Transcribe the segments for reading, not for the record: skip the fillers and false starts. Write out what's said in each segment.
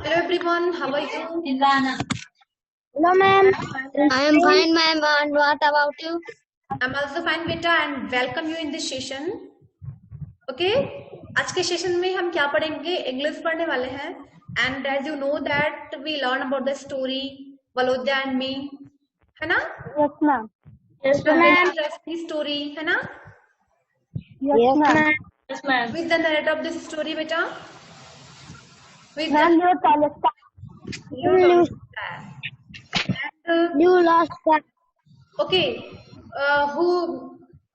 Hello everyone, how are you? Hello, ma'am. I am fine, ma'am. And what about you? I'm also fine beta and welcome you in this session. Okay, आज के session में हम क्या पढ़ेंगे? English पढ़ने वाले हैं. And as you know that we learn about the story Valodya and me, है ना? Yes, ma'am. Yes, A very ma'am. interesting story, है ना? Yes, ma'am. Yes, ma'am. With the narrator of this story, beta. With Ma'am, you tell us. you told that. And You lost that. okay,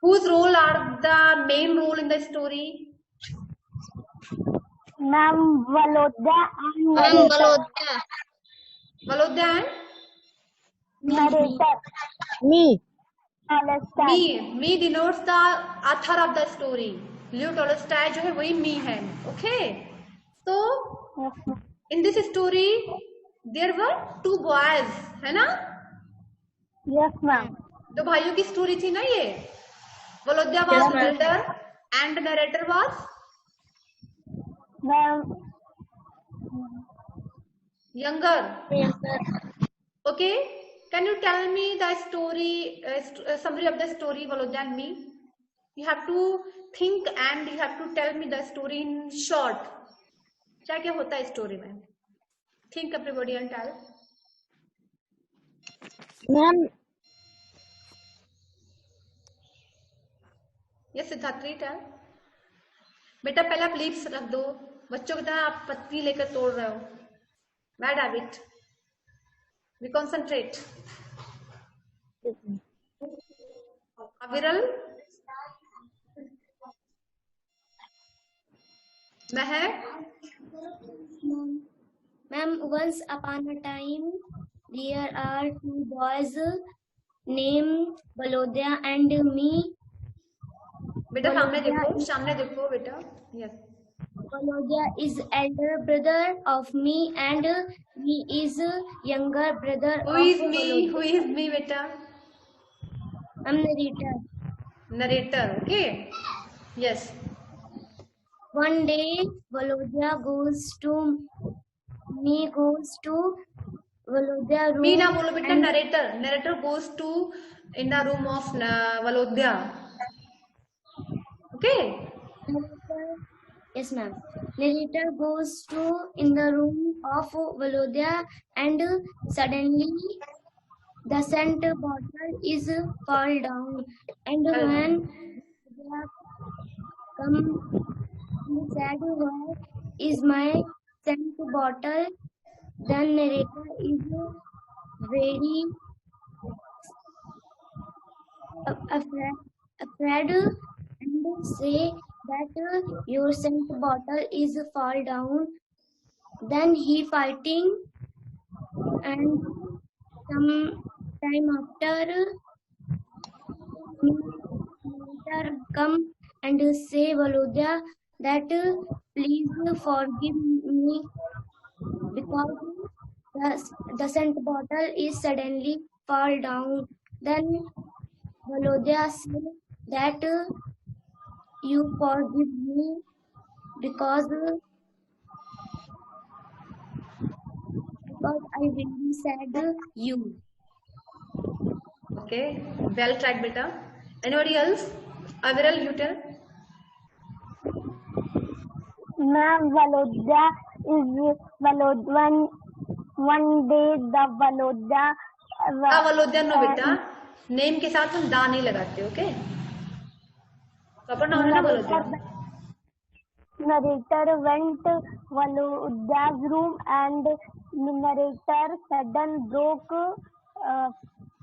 whose role are the main role in the story? Ma'am, Valodya and Ma'am, narrator. Balodya. Valodya and Narrator. Me. Understand. me denotes the author of the story. Leo Tolstoy जो है वही me है. Okay, so Yes, ma'am. in this story there were two boys, है ना? Yes, ma'am. दो भाइयों की story थी ना ये. Valodya was Yes, ma'am. elder and the narrator was Ma'am, younger. Yes, sir. Okay, can you tell me the story, summary of the story Valodya and me? You have to think and you have to tell me the story in short. क्या क्या होता है story में? Think everybody and tell. ma'am, Yes, Siddharthi, tell. बेटा पहले आप leaves रख दो. बच्चों की तरह आप पत्ती लेकर तोड़ रहे हो. Bad habit. We concentrate. अविरल, महक, Ma'am, once upon a time, there are two boys named Balodya and me. बेटा सामने देखो बेटा. Yes. Balodya is elder brother of me and he is younger brother Who of is me? Balodya. Who is me, बेटा? I'm narrator. Narrator. Okay. Yes. One day, Valodya goes to Valodya room. Me ना बोलो बेटा. and Narrator. Narrator goes to in the room of Valodya. Okay. Yes, ma'am. Narrator goes to in the room of Valodya and suddenly the scent bottle is fall down and when Valodya come he said, where is my scent bottle? Then narrator is very afraid and say that your scent bottle is fall down. Then he fighting and some time after narrator come and say Valodya that please forgive me because the scent bottle is suddenly fall down. Then Valodya said that you forgive me because I really said you. Okay. Well tried, beta. Anybody else? Aviral, you tell. ma'am, Valodya is Valodya. One day, the Valodya. Valodya no बेटा. Name के साथ हम दा नहीं लगाते. Okay. Proper noun है ना Valodya. Narrator went Valodya's room and narrator sudden broke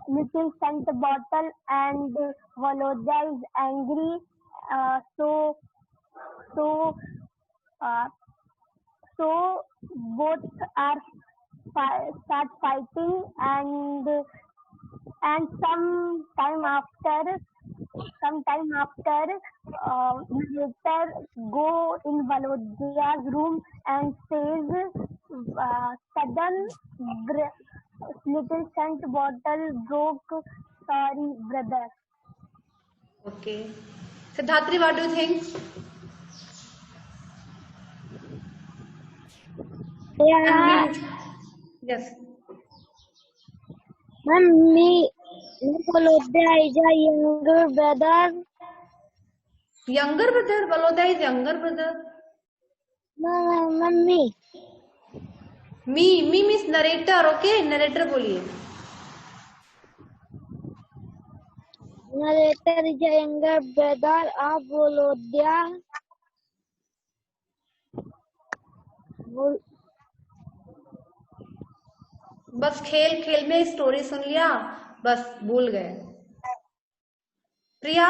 little scent bottle and Valodya is angry. So both are start fighting and some time after narrator go in Valodya's room and says sudden little scent bottle broke. Sorry, brother. Okay. Siddharthi, what do you think? Yeah. Yes. Ma'am, me Volodya is a younger brother. Younger brother. Valoda is younger brother. No, ma'am, me. Me means narrator. Okay, narrator बोलिए. Narrator is a younger brother of Volodya. बस खेल खेल में story सुन लिया, बस भूल गए. प्रिया,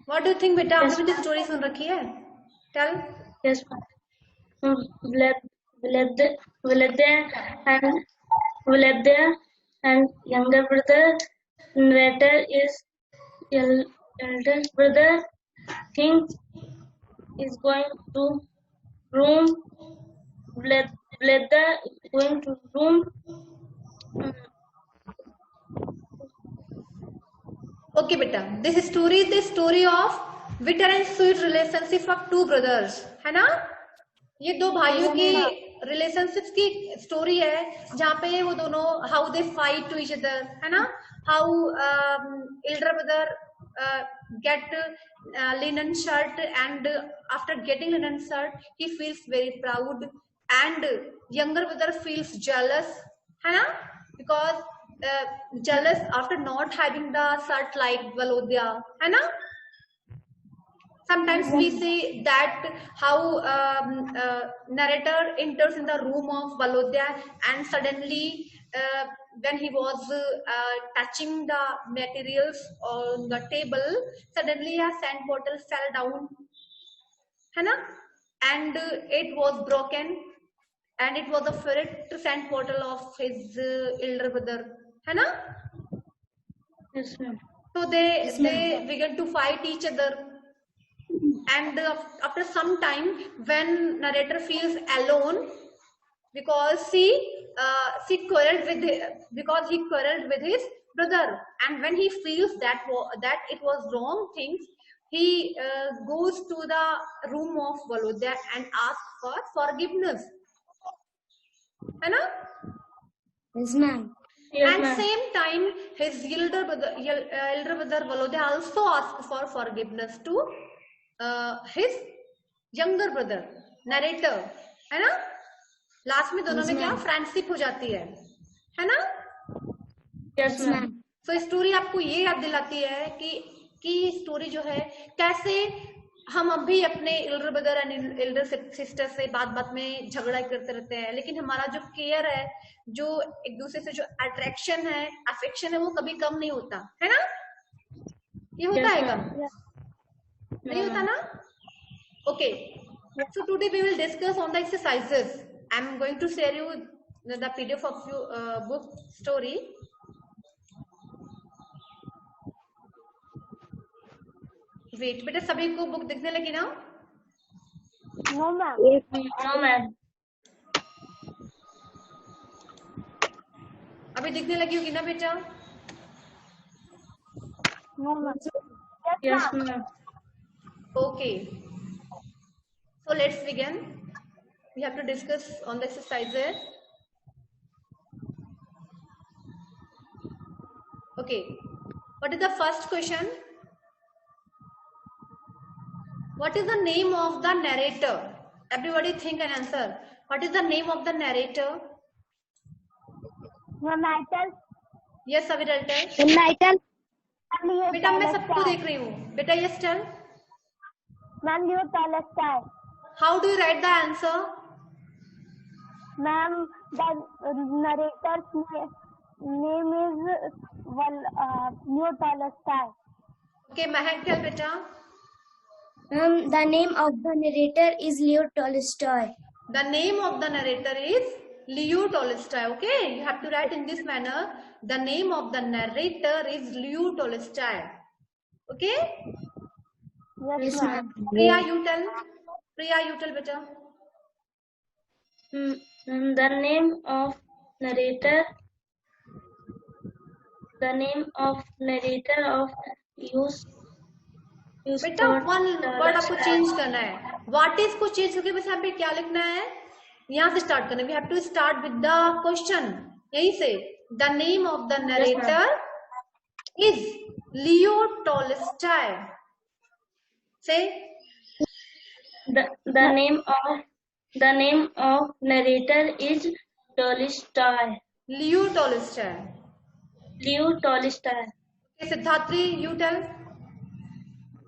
what do think बेटा? आपने भी स्टोरी सुन रखी है? Tell. Yes, Volodya and younger brother. Narrator is elder brother. Thinks is going to room. Volodya is going to room. Okay बेटा, this story is the story of bitter and sweet relationship of two brothers, है ना? ये दो भाइयों की relationships की story है, जहाँ पे वो दोनों how they fight to each other, है ना? How elder brother get linen shirt, and after getting linen shirt he feels very proud, and younger brother feels jealous, है ना? Because jealous after not having the shirt like Valodya, है ना? Sometimes we see that how narrator enters in the room of Valodya, and suddenly when he was touching the materials on the table, suddenly a sand bottle fell down, है ना? And it was broken, and it was the favorite sand bottle of his elder brother, है ना? Yes, ma'am. So they began to fight each other, and after some time, when narrator feels alone, because she quarreled because he quarreled with his brother, and when he feels that it was wrong things, he goes to the room of Valodya and asks for forgiveness, है ना? Yes, ma'am. Yes, And ma'am. same time, his elder brother Valodya also asked for forgiveness to his younger brother narrator, है ना? Last में दोनों में क्या friendship हो जाती है ना? Yes, ma'am. तो स्टोरी आपको ये याद दिलाती है कि स्टोरी जो है कैसे हम अभी अपने Elder brother and Elder sister से बात में झगड़ा करते रहते हैं, लेकिन हमारा जो केयर है, जो एक दूसरे से जो अट्रैक्शन है, अफेक्शन है, वो कभी कम नहीं होता, है ना? ये होता है कम? नहीं होता ना? Okay, so today we will discuss on the exercises. I am going to share you the PDF of your book story. Wait बेटा, सभी को बुक दिखने लगी ना? No ma'am. No, ma'am. अभी दिखने लगी होगी ना बेटा? No ma'am. Yes, ma'am. Okay. So let's begin. We have to discuss on the exercises. Okay. What is the first question? What is the name of the narrator? Everybody think and answer. What is the name of the narrator? Narrator. Yes, Aviral, tell. Narrator. बेटा मैं सबको देख रही हूँ. बेटा yes, tell. Ma'am, Leo Tolstoy. How do you write the answer? Ma'am, the narrator's name is Leo Tolstoy. Okay, Mahek, tell बेटा. The name of the narrator is Leo Tolstoy. The name of the narrator is Leo Tolstoy. Okay, you have to write in this manner. The name of the narrator is Leo Tolstoy. Okay. Yes, ma'am. Priya, you tell. Priya, you tell, beta. The name of narrator. The name of narrator of use. बेटा one word आपको change करना है. What is को change करके बस यहाँ पे क्या लिखना है? यहाँ से स्टार्ट करना, we have to start with the question, यहीं से। The name of the narrator is Leo Tolstoy. Say The name of narrator is Tolstoy. Leo Tolstoy. Leo Tolstoy. Siddharthi, you tell.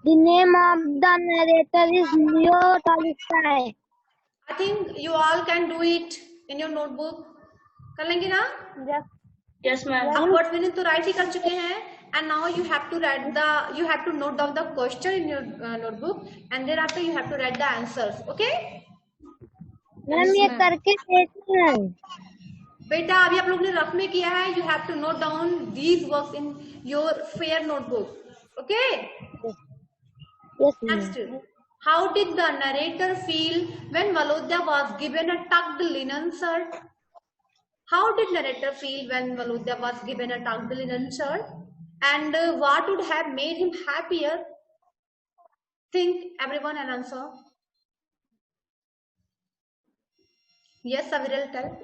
The name of the narrator is Leo Tolstoy. I think you all can do it in your notebook. कर लेंगे ना? Yes. Yes, ma'am. आप words मैंने तो right ही कर चुके हैं, and now you have to note down the question in your notebook, and thereafter you have to write the answers. Okay? Ma'am ये करके देखना है। बेटा अभी आप लोग ने रफ में किया है, you have to note down these works in your fair notebook. Okay? Yes, ma'am. Next, how did the narrator feel when Valodya was given a tucked linen shirt? How did narrator feel when Valodya was given a tucked linen shirt? And what would have made him happier? Think everyone and answer. Yes, Aviral, tell.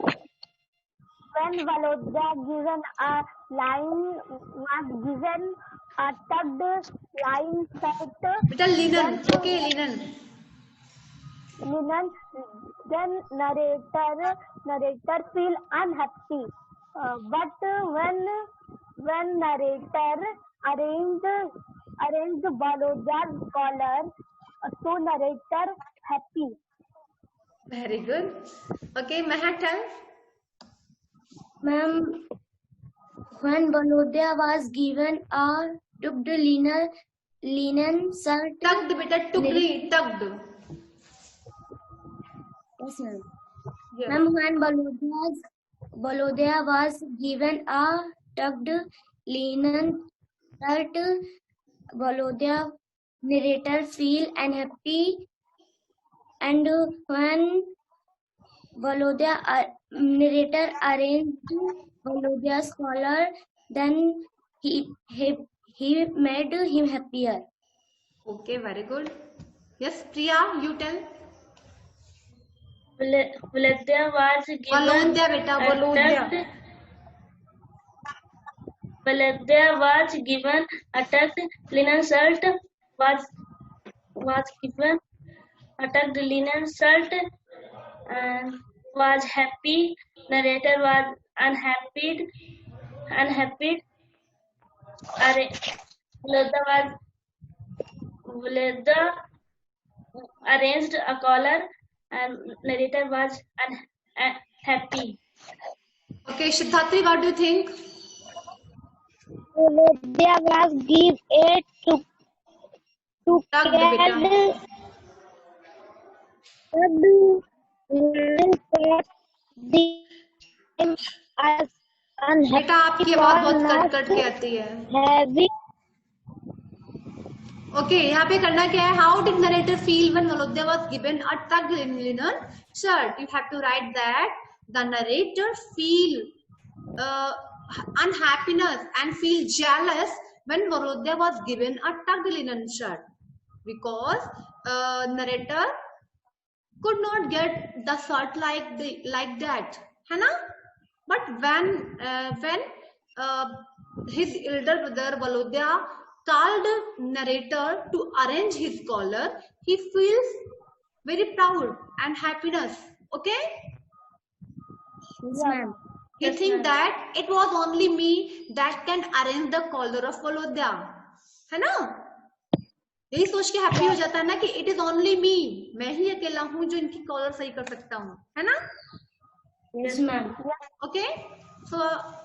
When Valodya given a line was given a tucked line shirt, Beta linen. Okay, linen. linen, then narrator feel unhappy. But when narrator arranged Valodya's collar, so narrator happy. Very good. Okay, Meha, tell. Ma'am, when Valodya was given a tucked linen shirt. Tucked, beta, tucked. Yes, ma'am. Yeah. Ma'am, when Valodya was given a tucked linen shirt, Valodya narrator feel unhappy, and when Valodya narrator arranged Valodya's collar, then he made him happier. Okay, very good. Yes, Priya, you tell. Valodya was given Valodya, beta, Valodya. Valodya was given a tucked linen shirt. Was given a tucked linen shirt and was happy. Narrator was unhappy. Valodya arranged a collar and narrator was unhappy. Okay, Siddharthi, what do you think? Valodya was give a Tucked, beta. as बेटा आपकी आवाज बहुत cut के आती है। heavy. Okay, यहाँ पे करना क्या है? How did narrator feel when Valodya was given a tucked linen shirt? You have to write that the narrator feel unhappiness and feel jealous when Valodya was given a tucked linen shirt, because narrator could not get the shirt like that, है ना? But when his elder brother Valodya called narrator to arrange his collar, he feels very proud and happiness. Okay? Yes, ma'am. He thinks that it was only me that can arrange the collar of Valodya, है ना? यही सोच के happy हो जाता है ना कि इट इज ओनली मी, मैं ही अकेला हूँ जो इनकी कॉलर सही कर सकता हूँ, है ना? Yes, ma'am. ओके, सो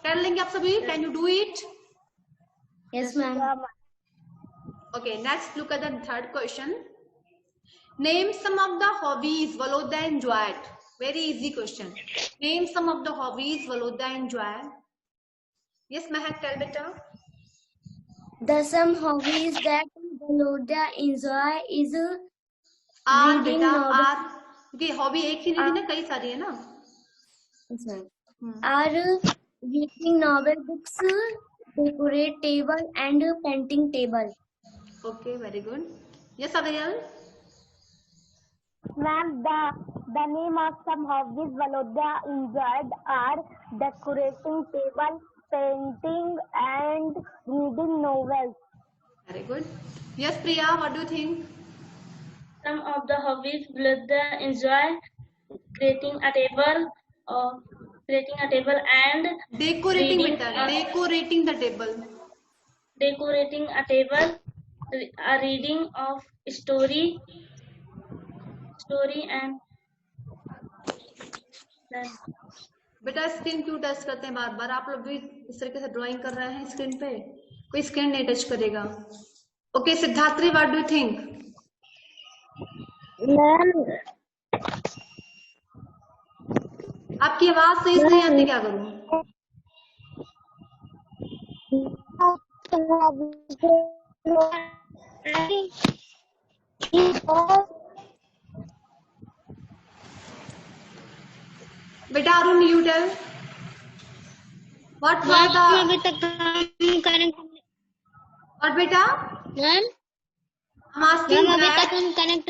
कर लेंगे आप सभी? Can you do it? Yes, ma'am. Okay, next look at the third question. Name some of the hobbies Valodya enjoyed. Very easy question. Name some of the hobbies Valodya enjoyed. Yes, Mehak, tell beta. The some hobbies that Valodya enjoy is are reading बेटा novel. Are, क्योंकि hobby एक ही नहीं ना, कई सारी है ना. Yes, ma'am. Are reading novel books, decorate table and painting table. Okay, very good. Yes, Avril. Ma'am, the name of some hobbies Valodya enjoyed are decorating table, painting, and reading novels. Very good. Yes, Priya, what do you think? Some of the hobbies Valodya enjoy creating a table and Decorating, reading beta. Decorating the table. decorating a table, a reading of story and बेटा screen क्यों touch करते हैं बार बार? आप लोग भी इस तरीके से ड्राइंग कर रहे हैं स्क्रीन पे, कोई स्क्रीन नहीं टच करेगा. Okay Siddharthi, what do you think? Ma'am, आपकी आवाज सही से नहीं आती, क्या करूं? बेटा अरुण, you tell what were the अभी तक हम कनेक्ट और बेटा मैम हम आस्किंग अभी तक हम कनेक्ट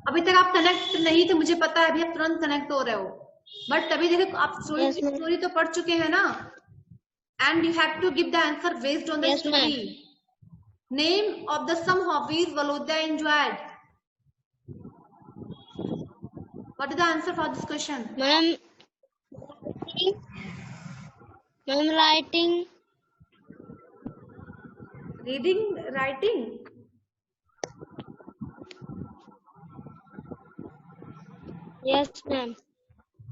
अभी तक आप कनेक्ट नहीं थे, मुझे पता है, अभी आप तुरंत कनेक्ट हो रहे हो. बट तभी देखो आप स्टोरी तो पढ़ चुके हैं ना. And you have to give the answer based on the story. Name of the some hobbies Volodya enjoyed. What is the answer for this question? Ma'am writing Reading, writing. Yes ma'am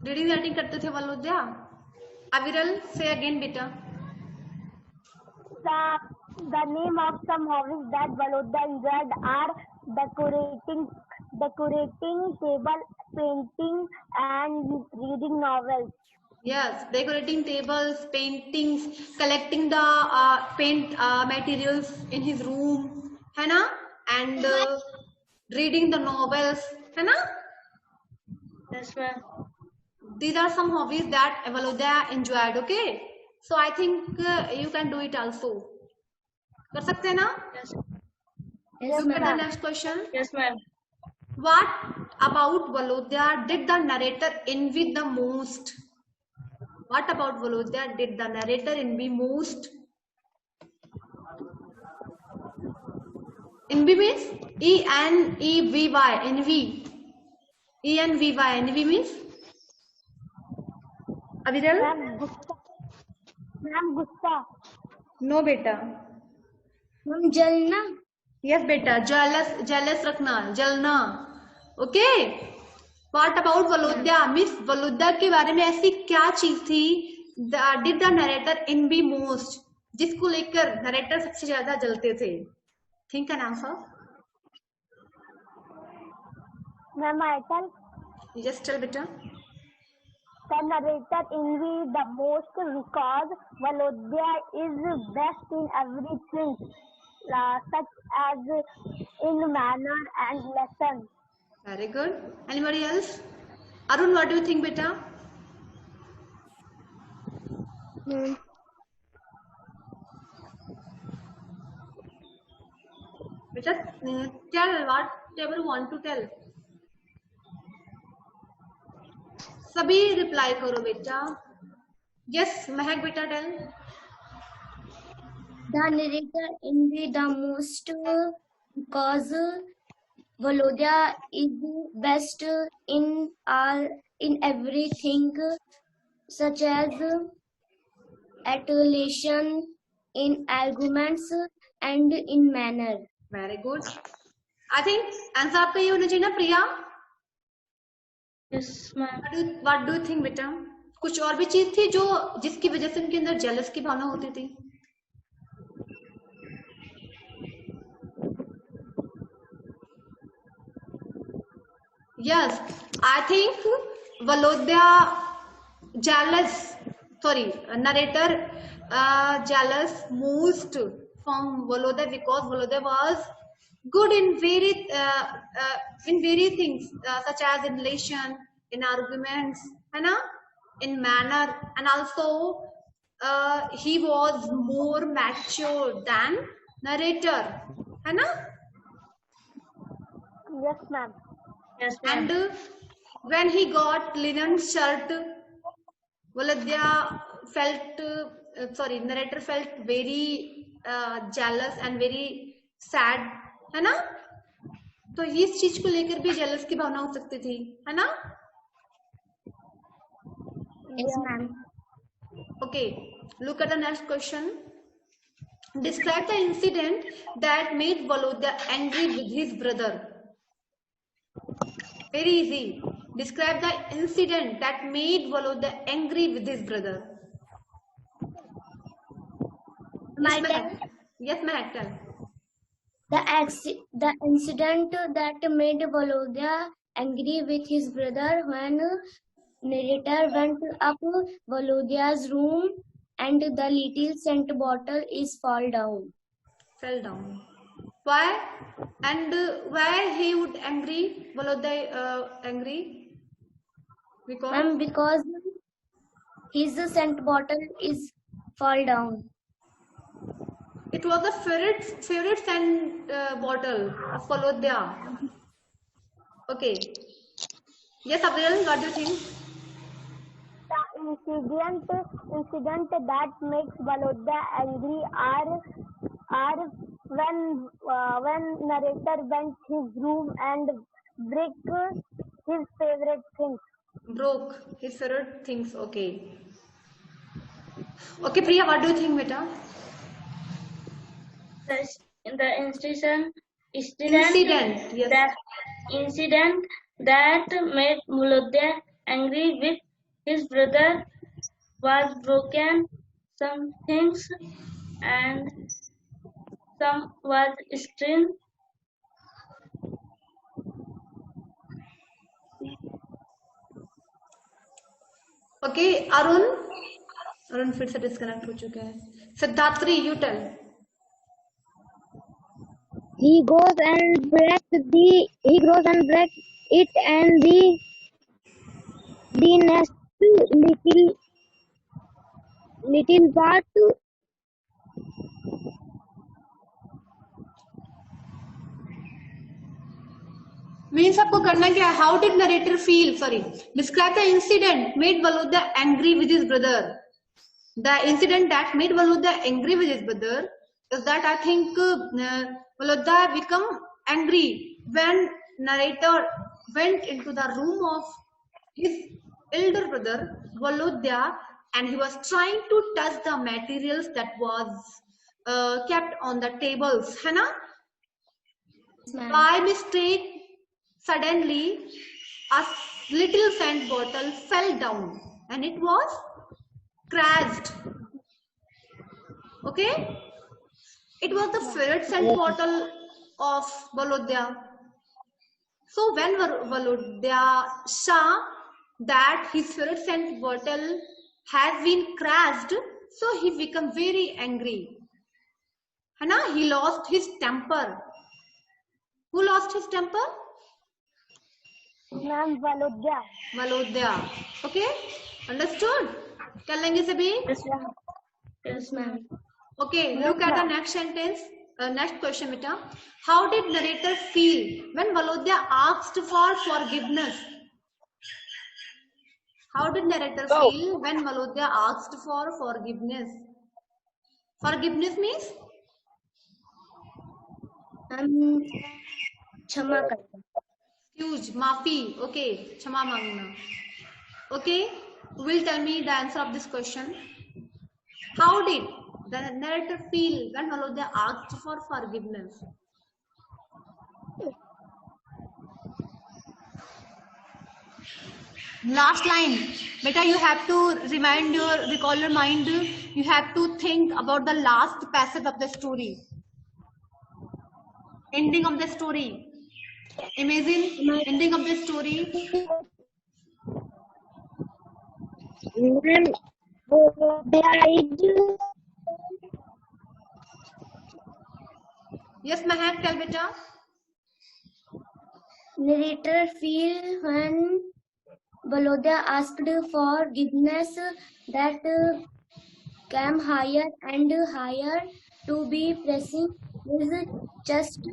Reading, writing करते थे वलोद्या. अविरल, say again बेटा. The name of some hobbies that Valodya enjoyed are decorating table, painting, and reading novels. Yes, decorating tables, paintings, collecting the paint materials in his room, है ना? And reading the novels, है ना? Yes, ma'am. These are some hobbies that Valodya enjoyed. Okay, so I think you can do it also. कर सकते हैं ना? Yes. Look at the next question. Yes, ma'am. What about Valodya did the narrator envy the most? What about Valodya did the narrator envy most? Envy means E-N-E-V-Y, envy. E-N-V-Y, envy means? Aviral? Ma'am गुस्सा. No beta. हम जलना. Yes beta, jealous रखना, जलना. Okay. What about Valodya? Miss Valodya के बारे में ऐसी क्या चीज थी did the narrator envy most, जिसको लेकर नरेटर सबसे ज्यादा जलते थे? Think an answer. Ma'am I tell. Just tell beta. The narrator envy the most because Valodya is best in everything, such as in manner and lesson. Very good. Anybody else? Arun, what do you think beta? Beta, tell whatever you want to tell. सभी reply करो बेटा. Yes महक बेटा tell. The narrator envy the most because Valodya is best in everything, such as adulation, in arguments, and in manner. Very good. I think answer आपका ये होना चाहिए ना प्रिया? Yes, ma'am. What do you think बेटा? कुछ और भी चीज थी जो जिसकी वजह से उनके अंदर जेलस की भावना होती थी? Yes, I think Valodya narrator jealous most from Valodya because Valodya was good in very things such as in relation, in arguments, है ना? In manner, and also he was more mature than narrator, है ना? Yes, ma'am. Yes, ma'am. And when he got linen shirt, Volodya felt, narrator felt very jealous and very sad, है ना? तो इस चीज को लेकर भी जेलस की भावना हो सकती थी, है ना? Yes, ma'am. Okay, look at the next question. Describe the incident that made Volodya angry with his brother. Very easy. Describe the incident that made Volodya angry with his brother. Yes, Mehak, tell. The incident that made Volodya angry with his brother when narrator went up Volodya's room and the little scent bottle is fell down. Why? And why he would angry? Volodya angry? Because his scent bottle is fall down. It was the favorite scent bottle of Volodya. Okay. Yes, Avril, what do you think? The incident that makes Volodya angry are when narrator went his room and broke his favorite things. Broke his favorite things. Okay. Okay, Priya, what do you think, beta? The incident that made Volodya angry with his brother was broken some things and some was strained. Okay, Arun फिर से disconnect हो चुका है. सिद्धार्थी, you tell. He goes and breaks it, and the next little part means आपको करना क्या है? How did narrator feel? Describe the incident made Volodya angry with his brother. The incident that made Volodya angry with his brother is that I think Volodya become angry when narrator went into the room of his elder brother Volodya and he was trying to touch the materials that was kept on the tables, है ना? By mistake, suddenly a little scent bottle fell down and it was crashed. Okay, it was the favorite scent bottle of Volodya. So when Volodya saw that his favorite scent bottle has been crashed, so he became very angry, है ना? He lost his temper. Who lost his temper? Ma'am, Volodya. Okay, understood? कर लेंगे सभी? Yes, ma'am. Okay, look at the next sentence. Next question, beta. How did narrator feel when Volodya asked for forgiveness? How did narrator feel when Volodya asked for forgiveness? Forgiveness means? क्षमा करना. Excuse, maafi. Okay, क्षमा मांगना. Okay, will tell me the answer of this question. How did the narrator feel when Volodya asked for forgiveness? Last line, beta, you have to recall your mind. You have to think about the last passage of the story, ending of the story. Imagine ending of the story. Yes, Mahak, tell beta. Narrator feel when Volodya asked for forgiveness that came higher and higher to be pressing his chest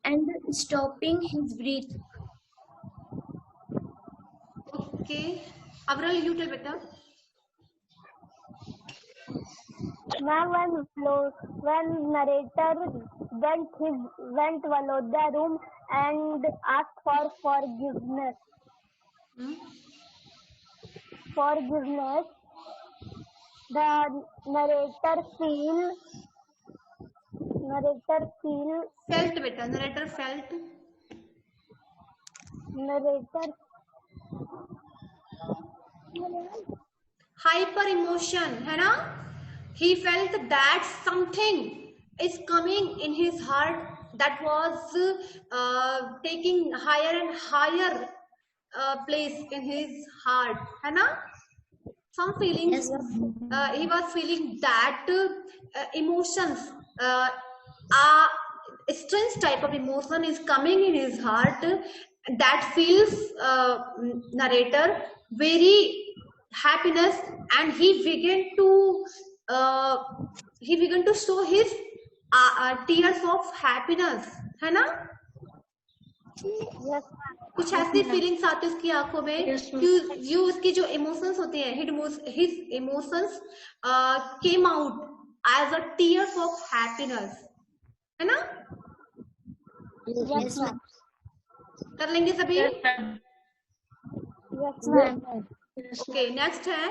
and stopping his breath. Okay. Avral, you tell better. Ma'am, when narrator went Valodya room and asked for forgiveness, the narrator Felt better. Narrator felt. Hyper emotion, है ना? He felt that something is coming in his heart that was taking higher and higher place in his heart, है ना? Some feelings. He was feeling that emotions, a strange type of emotion is coming in his heart that feels narrator very happiness, and he began to show his tears of happiness, है ना? Yes, कुछ ऐसी feelings आती है उसकी आंखों में कि जो उसकी जो इमोशंस होते हैं, his emotions came out as a tears of happiness, है ना? Yes, ma'am. कर लेंगे सभी? yes, ma'am. ओके, नेक्स्ट है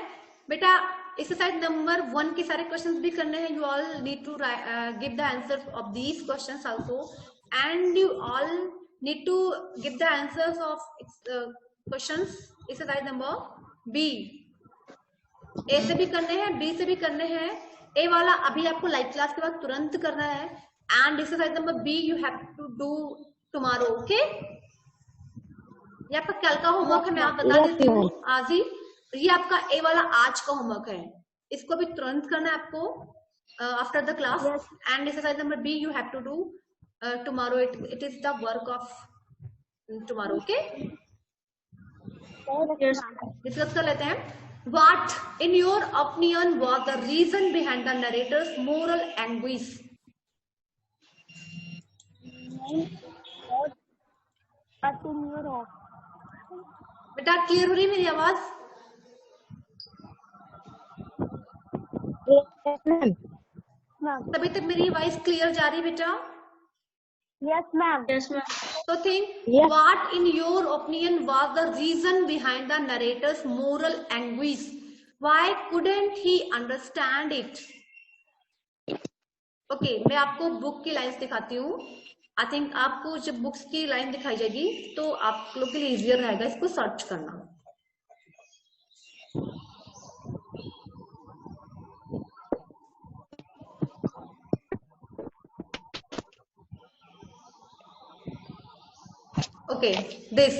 बेटा एक्सरसाइज नंबर 1 के सारे क्वेश्चंस भी करने हैं. You all need to give the answers of these questions also, and you all need to give the answers of questions exercise number B. A से भी करने हैं, बी से भी करने हैं. ए वाला अभी आपको लाइव क्लास के बाद तुरंत करना है, and exercise number B you have to do tomorrow. Okay, ये आपका कल का होमवर्क है, मैं आप बता देती हूँ आज ही. ये आपका ए वाला आज का होमवर्क है, इसको भी तुरंत करना है आपको after the class. And exercise number B you have to do tomorrow. It is the work of tomorrow. Okay, discuss कर लेते हैं. What in your opinion was the reason behind the narrator's moral anguish? बेटा clear हो रही मेरी आवाज? तभी तक मेरी वॉइस क्लियर जा रही बेटा? Yes, ma'am. So think, what in your opinion was the reason behind the narrator's moral anguish? Why couldn't he understand it? Okay, मैं आपको बुक की लाइन्स दिखाती हूँ. आई थिंक आपको जब बुक्स की लाइन दिखाई जाएगी तो आप लोग के लिए इजियर रहेगा इसको सर्च करना. Okay, this.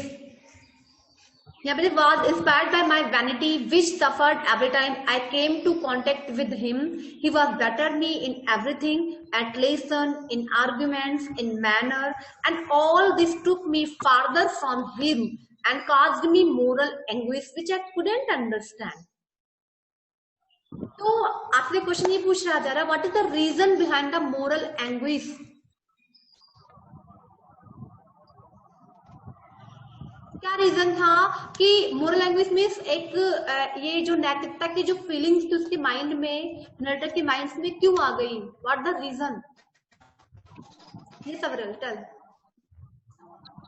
यहाँ पे was inspired by my vanity, which suffered every time I came to contact with him. He was better me in everything, at lesson, in arguments, in manner, and all this took me farther from him and caused me moral anguish, which I couldn't understand. तो आपसे question ये पूछ रहा जा रहा, what is the reason behind the moral anguish? क्या reason था कि मोरल लैंग्वेज मीन्स एक ये जो नैतिकता की जो फीलिंग्स थी उसके माइंड में, नरेटर के माइंड में क्यों आ गई? What the reason? ये सब tell.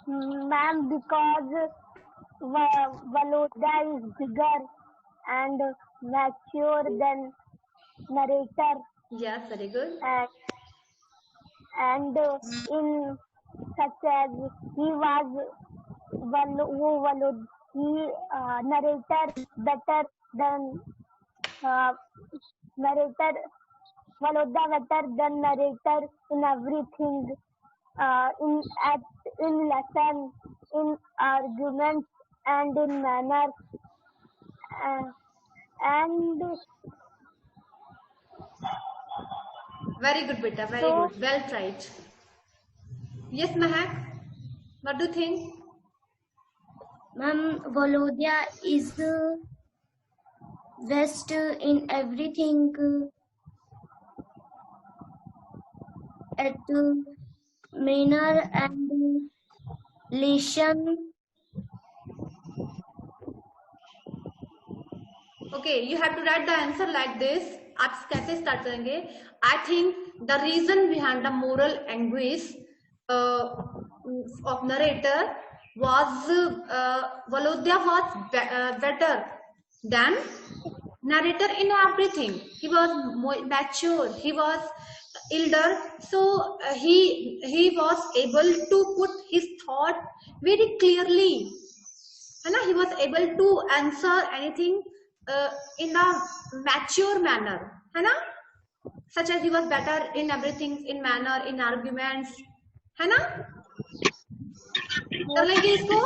Ma'am, because Valodya is bigger and mature than narrator. Yes, very good. And in such as he was narrator better than Valodya better than narrator in everything, in lesson, in arguments, and in manners, and very good beta, very good, well tried. Yes, Mahak, what do you think? Ma'am, Valodya is best in everything, at manner and lesson, Okay, you have to write the answer like this. आप कैसे start करेंगे? I think the reason behind the moral anguish of narrator was Volodya was better than narrator in everything. He was more mature. He was elder, so he was able to put his thought very clearly. है ना? He was able to answer anything in a mature manner, है ना? Such as he was better in everything, in manner, in arguments, है ना? कर लेंगे इसको?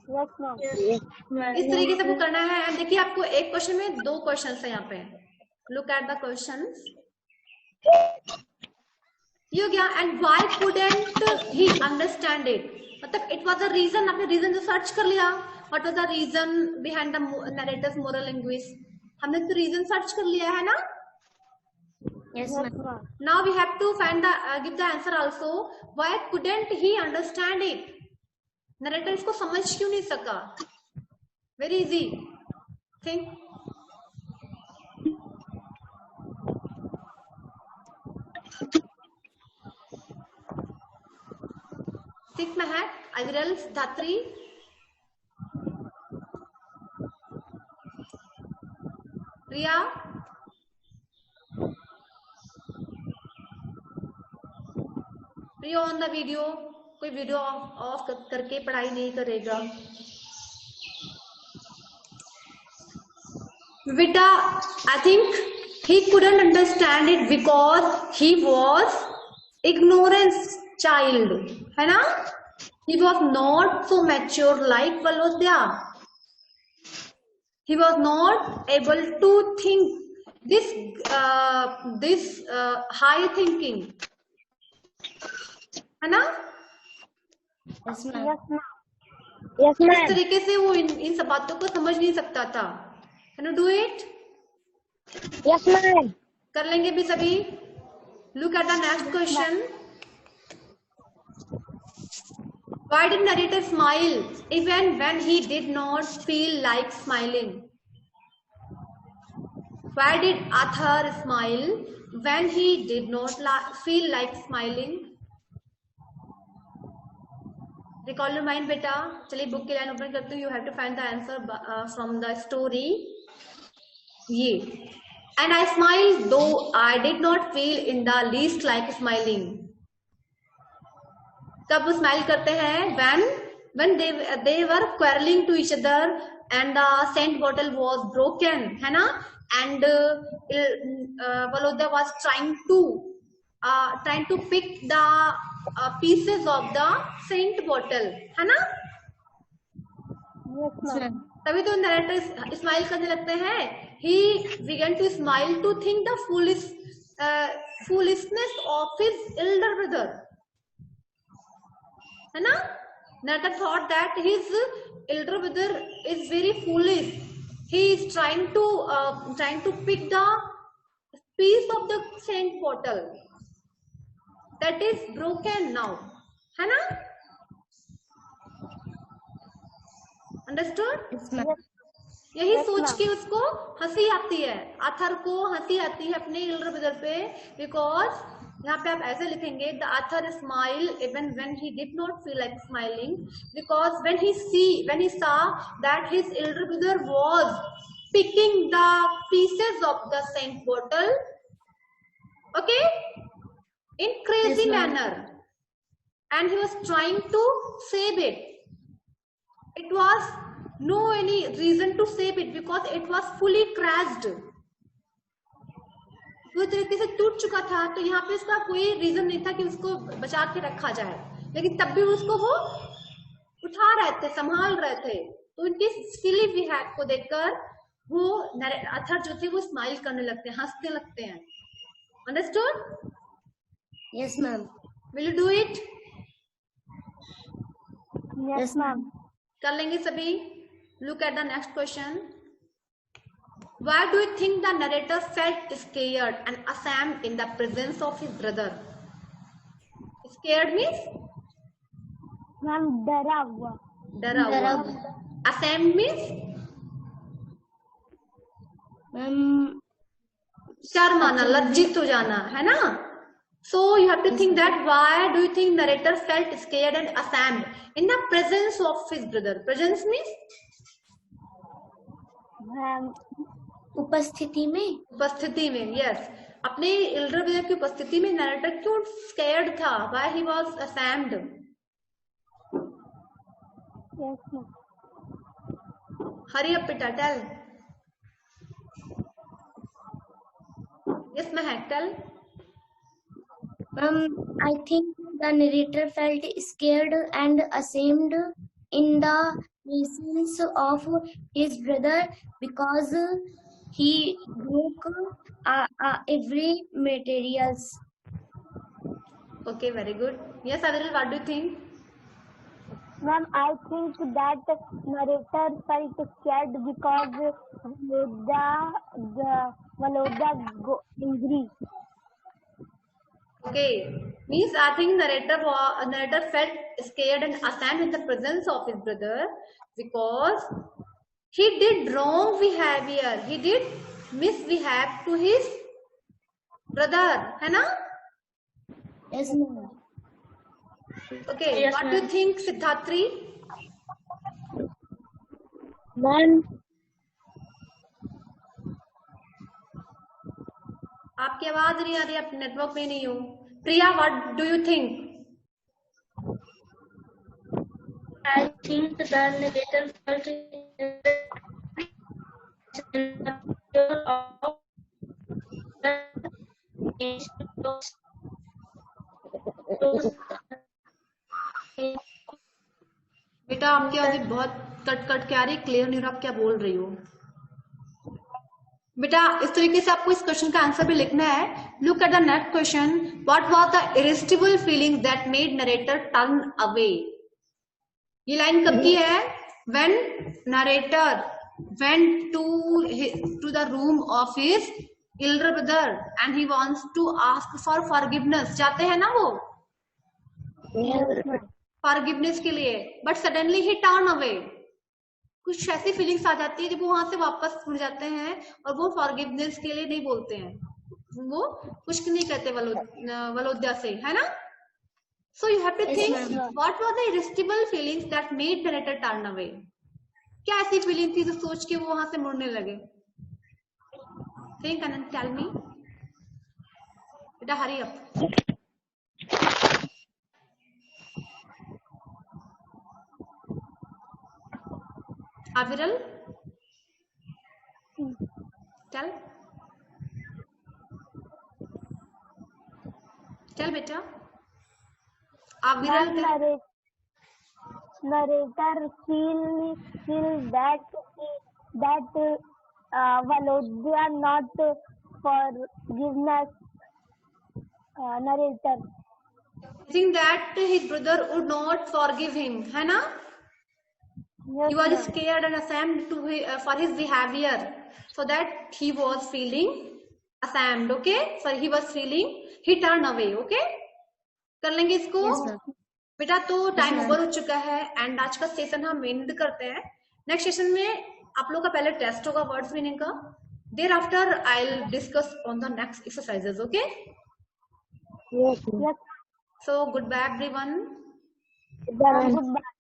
Yes, ma'am. इस तरीके से वो करना है. एंड देखिए आपको एक क्वेश्चन में 2 क्वेश्चंस है यहाँ पे. Look at the questions. ये हो गया. And why couldn't he understand it? मतलब इट वॉज अ रीजन. आपने रीजन जो सर्च कर लिया. What was the reason behind the narrator's moral anguish? हमने तो रीजन सर्च कर लिया है ना. Yes, ma'am. Now we have to find the give the answer also. Why couldn't he understand it? Narrator इसको समझ क्यों नहीं सका? Very easy. Think. Six Mahat, Aviral, Dhatri. Priya. Priya on the video. कोई वीडियो ऑफ करके पढ़ाई नहीं करेगा. Vida, I think he couldn't understand it because he was ignorant child, है ना? He was not so mature like Volodya. He was not able to think this high thinking, है ना? Yes, ma'am. Yes, ma'am. Yes, इस ma'am. तरीके से वो इन सब बातों को समझ नहीं सकता था. Can you do it? Yes, ma'am. कर लेंगे भी सभी. Look at the next question. Why did narrator smile even when he did not feel like smiling? Why did author smile when he did not feel like smiling? Recall your mind, beta. चलिए book की line open करती हूँ. You have to find the answer from the story. ये. And I smiled though I did not feel in the least like smiling. कब वो smile करते हैं? when they were quarreling to each other and the scent bottle was broken, है ना? And Volodya was trying to pick the pieces of the scent bottle, है ना? Yes, ma'am. तभी तो नरेटर स्माइल करने लगते हैं. He began to smile to think the foolishness of his elder brother, है ना? Narrator thought that his elder brother is very foolish. He is trying to pick the piece of the scent bottle that is broken now, है ना? Understood? Yes, ma'am. यही Yes, सोच ma'am. के उसको हंसी आती है. आथर को हंसी आती है अपने एल्डर ब्रदर पे. बिकॉज यहाँ पे आप ऐसे लिखेंगे, the author smile even when he did not feel like smiling, because when he saw that his elder brother was picking the pieces of the scent bottle, okay, in crazy Yes, ma'am. manner, and he was trying to save it. It was no any reason to save it because it was fully crashed. पूरी तरीके से टूट चुका था. तो यहाँ पे इसका कोई रीजन नहीं था कि उसको बचा के रखा जाए. लेकिन तब भी उसको वो उठा रहे थे, संभाल रहे थे. तो उनकी सिली बिहेव को देखकर वो अथर जो थे वो स्माइल करने लगते हैं, हंसने लगते हैं. Understood? Yes, ma'am. Will you do it? Yes, ma'am. कर लेंगे सभी. Look at the next question. Why do you think the narrator felt scared and ashamed in the presence of his brother? Scared means? Ma'am, डरा हुआ. डरा हुआ. Ashamed means? शर्माना, लज्जित हो जाना, है ना? So you have to think that why do you think narrator felt scared and ashamed in the presence of his brother? Presence means उपस्थिति में. उपस्थिति में. Yes, अपने elder brother की उपस्थिति में narrator क्यों scared था? Why he was ashamed? Yes, ma'am. Hurry up, Pita, tell. Yes, Mehak, tell. I think the narrator felt scared and ashamed in the presence of his brother because he broke every materials. Okay, very good. Yes, Avril, what do you think? Ma'am, I think that narrator felt scared because Valodya got angry. Okay, means I think narrator felt scared and ashamed in the presence of his brother because he did wrong behavior. He did misbehave to his brother, है ना? Yes, ma'am. Okay, Yes, what do you think, Siddharthi? Ma'am, आपकी आवाज नहीं आ रही, आप network में नहीं हो. प्रिया, what do you think? I think the narrator felt बेटा आपकी आवाज बहुत कट कट के आ रही, क्लियर नहीं हो रहा, आप क्या बोल रही हो? बेटा इस तरीके से आपको इस क्वेश्चन का आंसर भी लिखना है. Look at the next question. What was the irresistible feelings that made narrator turn away? ये लाइन कब की है? When narrator went to the room of his elder brother and he wants to ask for forgiveness. जाते हैं ना वो forgiveness के लिए, but suddenly he turn away. कुछ ऐसी फीलिंग्स आ जाती है जब वो वहां से वापस मुड़ जाते हैं और वो फॉरगिवनेस के लिए नहीं बोलते हैं, वो कुछ नहीं कहते वलोद्या से, है ना? So you have to think what was the irresistible feelings that made narrator turn away. क्या ऐसी फीलिंग थी जो सोच के वो वहां से मुड़ने लगे? Think and tell me. बेटा हरी अप. Aviral, tell बेटा. Aviral, narrator feel that Valodya not forgiveness narrator. think that his brother would not forgive him, है ना? Yes, He was ma'am. scared and ashamed for his behavior, so that he was feeling ashamed. Okay, so he was feeling, he turned away. Okay, कर लेंगे इसको. yes, बेटा तो time over हो चुका है एंड आज का सेशन हम एंड करते हैं. नेक्स्ट सेशन में आप लोग का पहले टेस्ट होगा वर्ड्स मीनिंग का. Thereafter I will discuss on the next exercises. Okay, Yes. So good bye everyone. Goodbye.